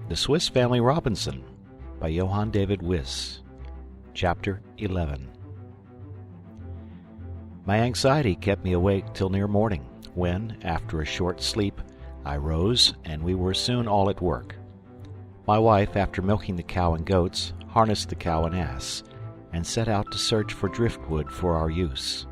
The Swiss Family Robinson by Johann David Wyss. Chapter 11. My anxiety kept me awake till near morning, when, after a short sleep, I rose, and we were soon all at work. My wife, after milking the cow and goats, harnessed the cow and ass, and set out to search for driftwood for our use.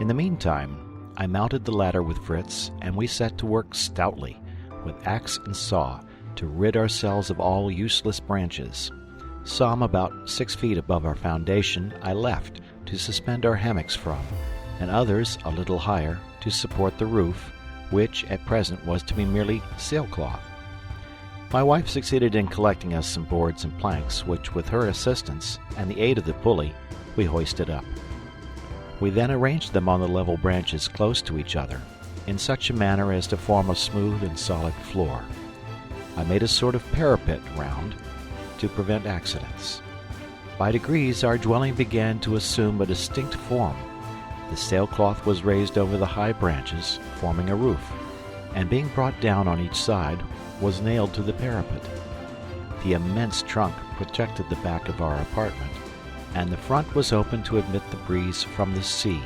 In the meantime, I mounted the ladder with Fritz, and we set to work stoutly, with axe and saw, to rid ourselves of all useless branches. Some about 6 feet above our foundation I left to suspend our hammocks from, and others a little higher to support the roof, which at present was to be merely sailcloth. My wife succeeded in collecting us some boards and planks, which with her assistance and the aid of the pulley we hoisted up. We then arranged them on the level branches close to each other, in such a manner as to form a smooth and solid floor. I made a sort of parapet round to prevent accidents. By degrees our dwelling began to assume a distinct form. The sailcloth was raised over the high branches, forming a roof, and being brought down on each side, was nailed to the parapet. The immense trunk protected the back of our apartment, and the front was open to admit the breeze from the sea,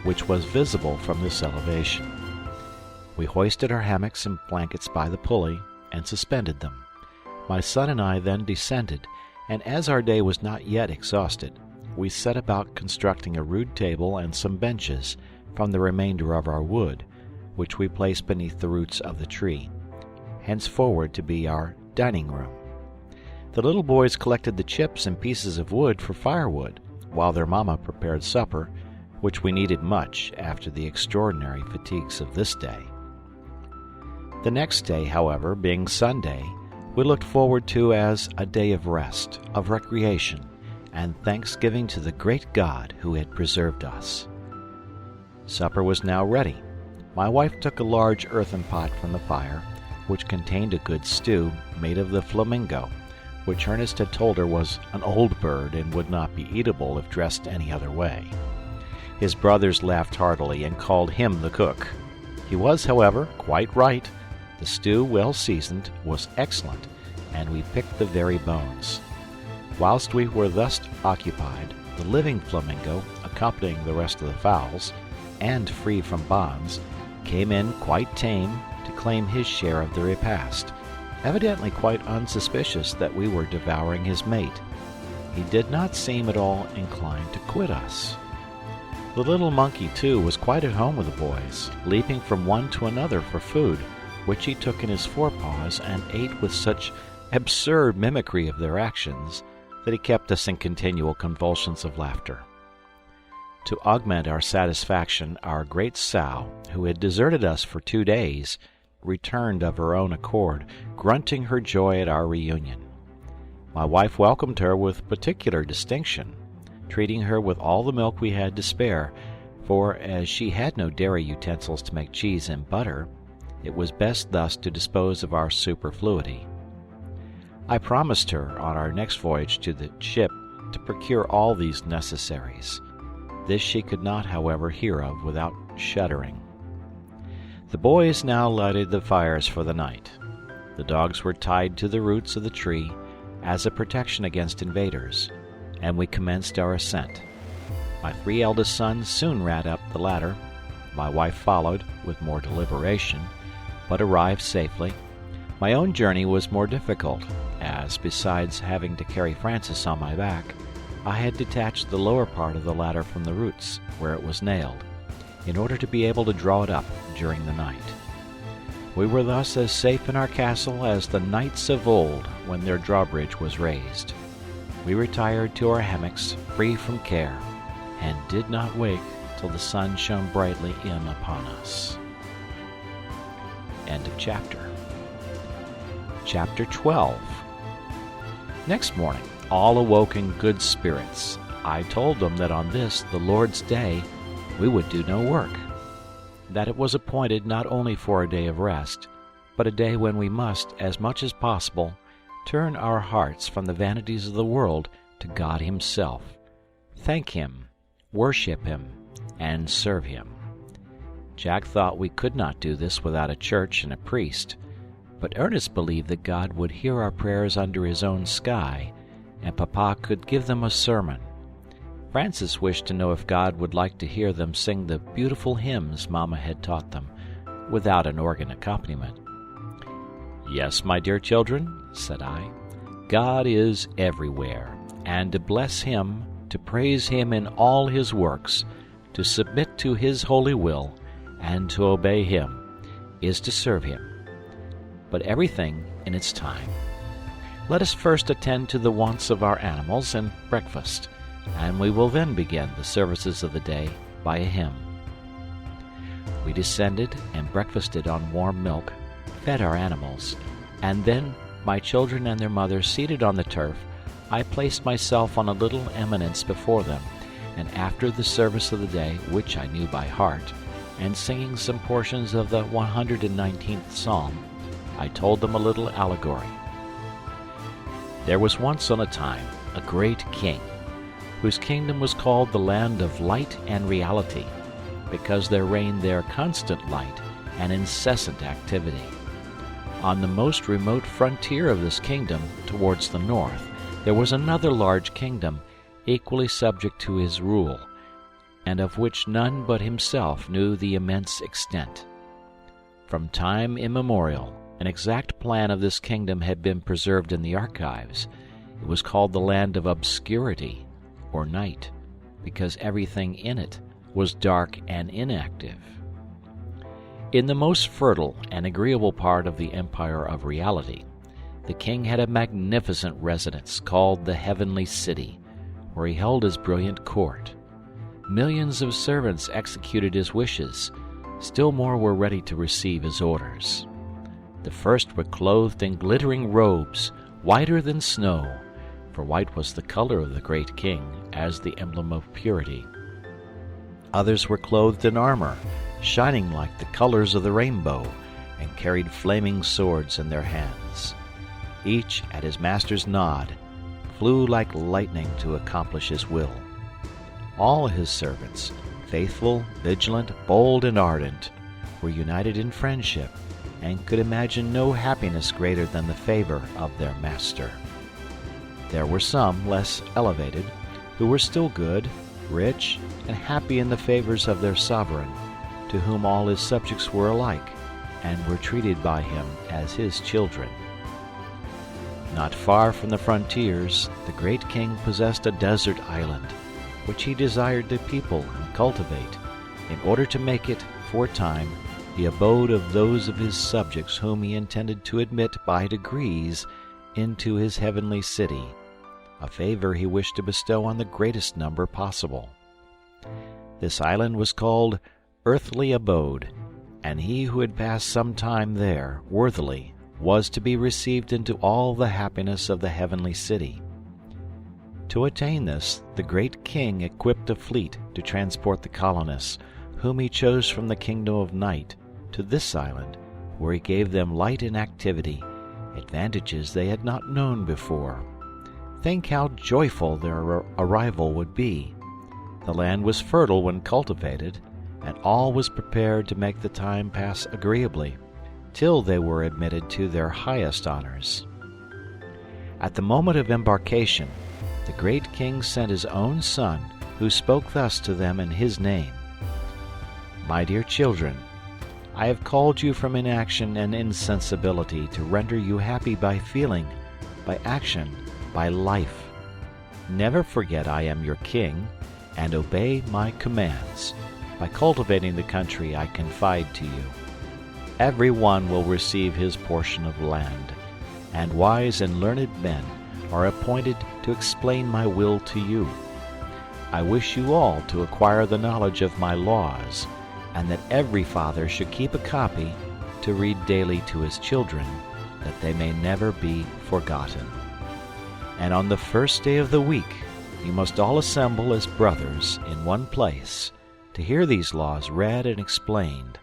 which was visible from this elevation. We hoisted our hammocks and blankets by the pulley, and suspended them. My son and I then descended, and as our day was not yet exhausted, we set about constructing a rude table and some benches from the remainder of our wood, which we placed beneath the roots of the tree, henceforward to be our dining room. The little boys collected the chips and pieces of wood for firewood, while their mamma prepared supper, which we needed much after the extraordinary fatigues of this day. The next day, however, being Sunday, we looked forward to as a day of rest, of recreation, and thanksgiving to the great God who had preserved us. Supper was now ready. My wife took a large earthen pot from the fire, which contained a good stew made of the flamingo, which Ernest had told her was an old bird and would not be eatable if dressed any other way. His brothers laughed heartily and called him the cook. He was, however, quite right. The stew, well seasoned, was excellent, and we picked the very bones. Whilst we were thus occupied, the living flamingo, accompanying the rest of the fowls, and free from bonds, came in quite tame to claim his share of the repast, evidently quite unsuspicious that we were devouring his mate. He did not seem at all inclined to quit us. The little monkey, too, was quite at home with the boys, leaping from one to another for food, which he took in his forepaws and ate with such absurd mimicry of their actions that he kept us in continual convulsions of laughter. To augment our satisfaction, our great sow, who had deserted us for 2 days, returned of her own accord, grunting her joy at our reunion. My wife welcomed her with particular distinction, treating her with all the milk we had to spare, for as she had no dairy utensils to make cheese and butter, it was best thus to dispose of our superfluity. I promised her on our next voyage to the ship to procure all these necessaries. This she could not, however, hear of without shuddering. The boys now lighted the fires for the night. The dogs were tied to the roots of the tree as a protection against invaders, and we commenced our ascent. My 3 eldest sons soon ran up the ladder. My wife followed with more deliberation, but arrived safely. My own journey was more difficult, as, besides having to carry Francis on my back, I had detached the lower part of the ladder from the roots, where it was nailed, in order to be able to draw it up during the night. We were thus as safe in our castle as the knights of old when their drawbridge was raised. We retired to our hammocks, free from care, and did not wake till the sun shone brightly in upon us. End of chapter. Chapter 12. Next morning, all awoke in good spirits. I told them that on this, the Lord's Day, we would do no work, that it was appointed not only for a day of rest, but a day when we must, as much as possible, turn our hearts from the vanities of the world to God Himself, thank Him, worship Him, and serve Him. Jack thought we could not do this without a church and a priest, but Ernest believed that God would hear our prayers under his own sky, and Papa could give them a sermon. Francis wished to know if God would like to hear them sing the beautiful hymns Mama had taught them, without an organ accompaniment. "Yes, my dear children," said I, "God is everywhere, and to bless him, to praise him in all his works, to submit to his holy will, and to obey him, is to serve him. But everything in its time. Let us first attend to the wants of our animals and breakfast, and we will then begin the services of the day by a hymn." We descended and breakfasted on warm milk, fed our animals, and then, my children and their mother seated on the turf, I placed myself on a little eminence before them, and after the service of the day, which I knew by heart, and singing some portions of the 119th Psalm, I told them a little allegory. There was once on a time a great king, whose kingdom was called the land of light and reality, because there reigned there constant light and incessant activity. On the most remote frontier of this kingdom, towards the north, there was another large kingdom, equally subject to his rule, and of which none but himself knew the immense extent. From time immemorial, an exact plan of this kingdom had been preserved in the archives. It was called the land of obscurity, or night, because everything in it was dark and inactive. In the most fertile and agreeable part of the empire of reality, the king had a magnificent residence called the Heavenly City, where he held his brilliant court. Millions of servants executed his wishes. Still more were ready to receive his orders. The first were clothed in glittering robes, whiter than snow, for white was the color of the great king, as the emblem of purity. Others were clothed in armor, shining like the colors of the rainbow, and carried flaming swords in their hands. Each, at his master's nod, flew like lightning to accomplish his will. All his servants, faithful, vigilant, bold, and ardent, were united in friendship, and could imagine no happiness greater than the favor of their master. There were some less elevated, who were still good, rich, and happy in the favors of their sovereign, to whom all his subjects were alike, and were treated by him as his children. Not far from the frontiers, the great king possessed a desert island, which he desired to people and cultivate, in order to make it, for a time, the abode of those of his subjects whom he intended to admit by degrees into his heavenly city, a favor he wished to bestow on the greatest number possible. This island was called Earthly Abode, and he who had passed some time there worthily was to be received into all the happiness of the heavenly city. To attain this, the great king equipped a fleet to transport the colonists, whom he chose from the kingdom of night, to this island, where he gave them light and activity, advantages they had not known before. Think how joyful their arrival would be. The land was fertile when cultivated, and all was prepared to make the time pass agreeably, till they were admitted to their highest honors. At the moment of embarkation, the great king sent his own son, who spoke thus to them in his name: "My dear children, I have called you from inaction and insensibility to render you happy by feeling, by action, by life. Never forget I am your king, and obey my commands, by cultivating the country I confide to you. Every one will receive his portion of land, and wise and learned men are appointed to explain my will to you. I wish you all to acquire the knowledge of my laws, and that every father should keep a copy to read daily to his children, that they may never be forgotten. And on the first day of the week you must all assemble as brothers in one place to hear these laws read and explained.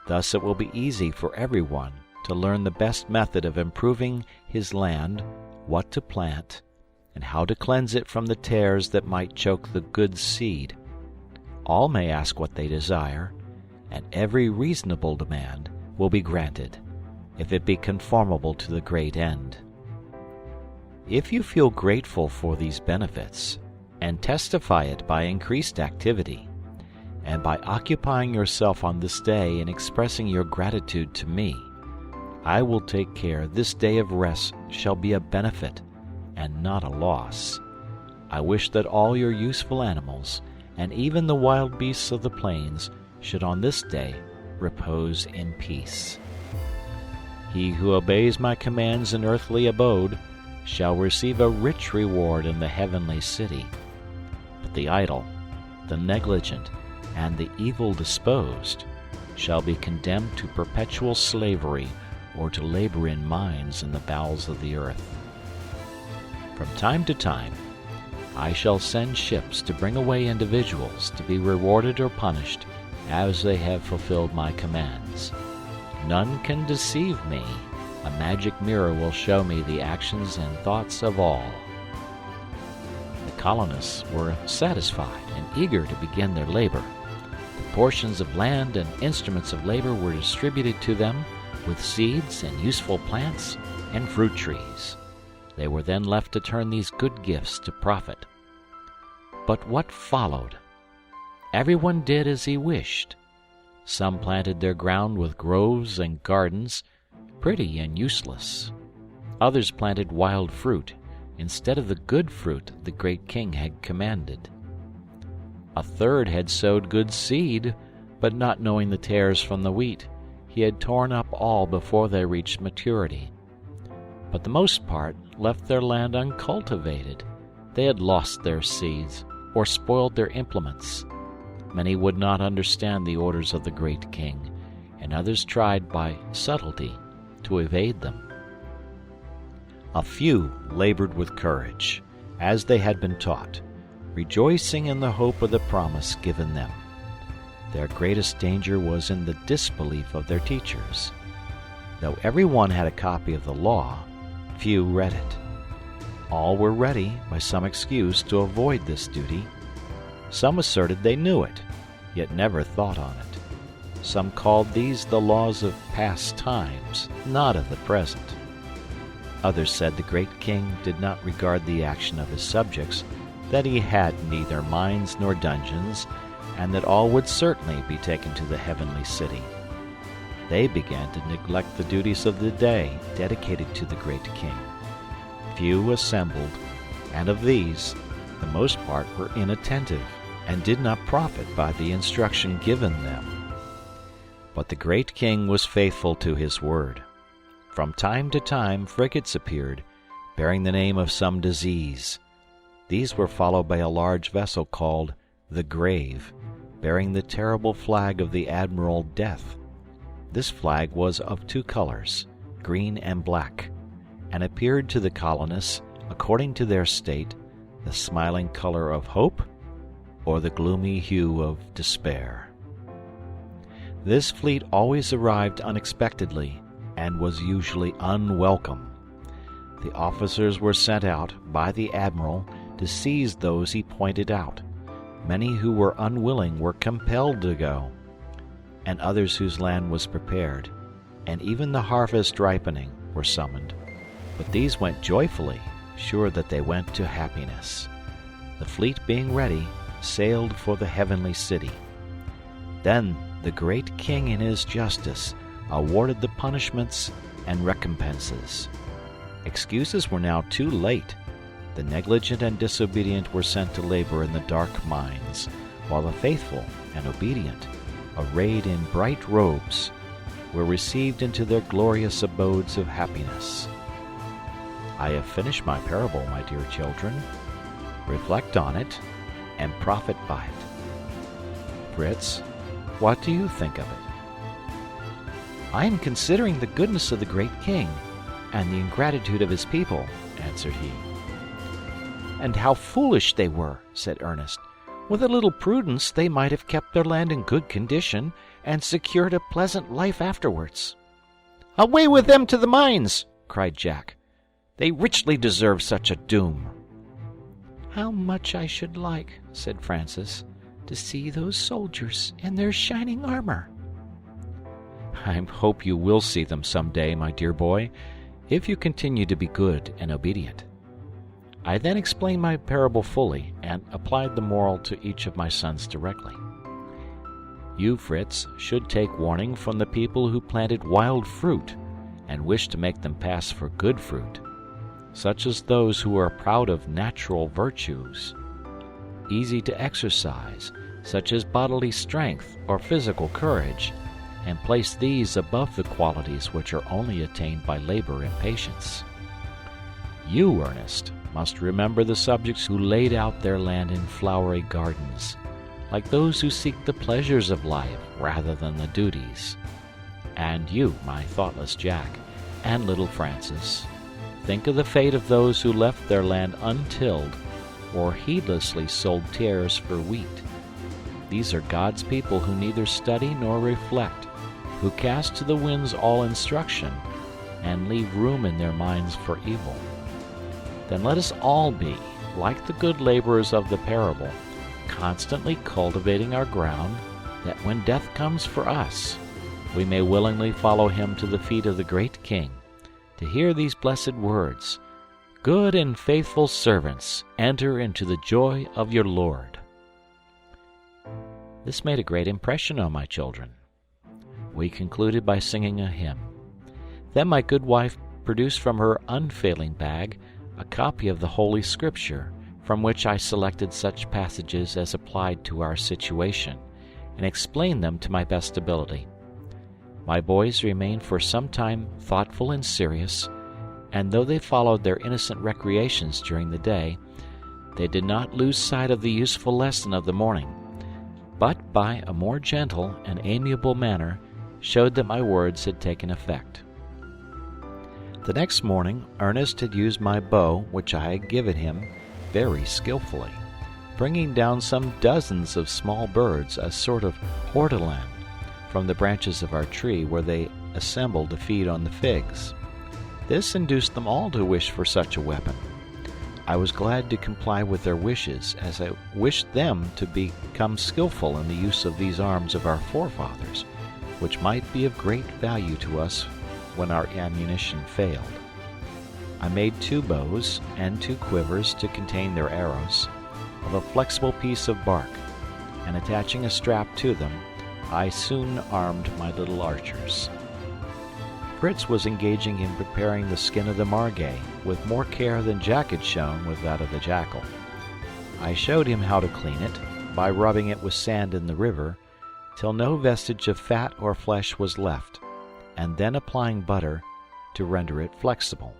Thus it will be easy for everyone to learn the best method of improving his land, what to plant, and how to cleanse it from the tares that might choke the good seed. All may ask what they desire, and every reasonable demand will be granted. if it be conformable to the great end. If you feel grateful for these benefits, and testify it by increased activity, and by occupying yourself on this day in expressing your gratitude to me, I will take care this day of rest shall be a benefit and not a loss. I wish that all your useful animals, and even the wild beasts of the plains, should on this day repose in peace. He who obeys my commands in earthly abode shall receive a rich reward in the heavenly city. But the idle, the negligent, and the evil-disposed shall be condemned to perpetual slavery or to labor in mines in the bowels of the earth. From time to time, I shall send ships to bring away individuals to be rewarded or punished as they have fulfilled my commands. None can deceive me. A magic mirror will show me the actions and thoughts of all. The colonists were satisfied and eager to begin their labor. The portions of land and instruments of labor were distributed to them, with seeds and useful plants and fruit trees. They were then left to turn these good gifts to profit. But what followed? Everyone did as he wished. Some planted their ground with groves and gardens, pretty and useless. Others planted wild fruit instead of the good fruit the great king had commanded. A third had sowed good seed, but not knowing the tares from the wheat, he had torn up all before they reached maturity. But the most part left their land uncultivated. They had lost their seeds, or spoiled their implements. Many would not understand the orders of the great king, and others tried by subtlety to evade them. A few labored with courage, as they had been taught, rejoicing in the hope of the promise given them. Their greatest danger was in the disbelief of their teachers. Though every one had a copy of the law, few read it. All were ready, by some excuse, to avoid this duty. Some asserted they knew it, yet never thought on it. Some called these the laws of past times, not of the present. Others said the great king did not regard the action of his subjects, that he had neither mines nor dungeons, and that all would certainly be taken to the heavenly city. They began to neglect the duties of the day dedicated to the great king. Few assembled, and of these, the most part were inattentive, and did not profit by the instruction given them. But the great king was faithful to his word. From time to time frigates appeared, bearing the name of some disease. These were followed by a large vessel called the Grave, bearing the terrible flag of the Admiral Death. This flag was of two colors, green and black, and appeared to the colonists, according to their state, the smiling color of hope or the gloomy hue of despair. This fleet always arrived unexpectedly and was usually unwelcome. The officers were sent out by the admiral to seize those he pointed out. Many who were unwilling were compelled to go, and others whose land was prepared, and even the harvest ripening, were summoned. But these went joyfully, sure that they went to happiness. The fleet being ready, sailed for the heavenly city. Then the great king in his justice awarded the punishments and recompenses. Excuses were now too late. The negligent and disobedient were sent to labor in the dark mines, while the faithful and obedient, arrayed in bright robes, were received into their glorious abodes of happiness. I have finished my parable, my dear children. Reflect on it and profit by it. Fritz, what do you think of it? I am considering the goodness of the great king and the ingratitude of his people, answered he. And how foolish they were, said Ernest. With a little prudence they might have kept their land in good condition and secured a pleasant life afterwards. Away with them to the mines, cried Jack. They richly deserve such a doom. How much I should like, said Francis, to see those soldiers in their shining armor. I hope you will see them some day, my dear boy, if you continue to be good and obedient." I then explained my parable fully and applied the moral to each of my sons directly. "You, Fritz, should take warning from the people who planted wild fruit and wish to make them pass for good fruit, such as those who are proud of natural virtues, easy to exercise, such as bodily strength or physical courage, and place these above the qualities which are only attained by labor and patience. You, Ernest, must remember the subjects who laid out their land in flowery gardens, like those who seek the pleasures of life rather than the duties. And you, my thoughtless Jack, and little Francis, think of the fate of those who left their land untilled or heedlessly sold tares for wheat. These are God's people who neither study nor reflect, who cast to the winds all instruction, and leave room in their minds for evil. Then let us all be, like the good laborers of the parable, constantly cultivating our ground, that when death comes for us, we may willingly follow him to the feet of the great King, to hear these blessed words, 'Good and faithful servants, enter into the joy of your Lord.'" This made a great impression on my children. We concluded by singing a hymn. Then my good wife produced from her unfailing bag a copy of the Holy Scripture, from which I selected such passages as applied to our situation, and explained them to my best ability. My boys remained for some time thoughtful and serious, and though they followed their innocent recreations during the day, they did not lose sight of the useful lesson of the morning, but by a more gentle and amiable manner showed that my words had taken effect. The next morning Ernest had used my bow, which I had given him, very skillfully, bringing down some dozens of small birds, a sort of ortolan, from the branches of our tree where they assembled to feed on the figs. This induced them all to wish for such a weapon. I was glad to comply with their wishes, as I wished them to become skillful in the use of these arms of our forefathers, which might be of great value to us when our ammunition failed. I made 2 bows and 2 quivers to contain their arrows, of a flexible piece of bark, and attaching a strap to them, I soon armed my little archers. Fritz was engaging in preparing the skin of the margay with more care than Jack had shown with that of the jackal. I showed him how to clean it by rubbing it with sand in the river till no vestige of fat or flesh was left, and then applying butter to render it flexible.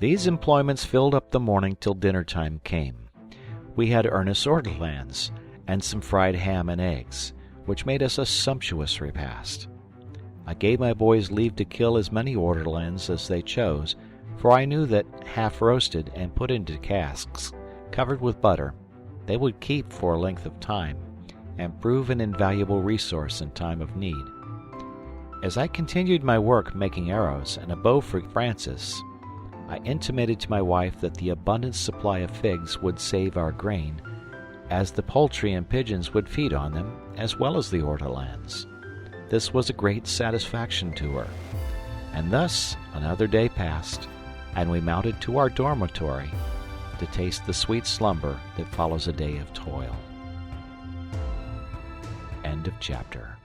These employments filled up the morning till dinner time came. We had Ernest's ortolans and some fried ham and eggs, which made us a sumptuous repast. I gave my boys leave to kill as many ortolans as they chose, for I knew that, half roasted and put into casks, covered with butter, they would keep for a length of time, and prove an invaluable resource in time of need. As I continued my work making arrows and a bow for Francis, I intimated to my wife that the abundant supply of figs would save our grain, as the poultry and pigeons would feed on them, as well as the ortolans. This was a great satisfaction to her, and thus another day passed, and we mounted to our dormitory to taste the sweet slumber that follows a day of toil. End of chapter.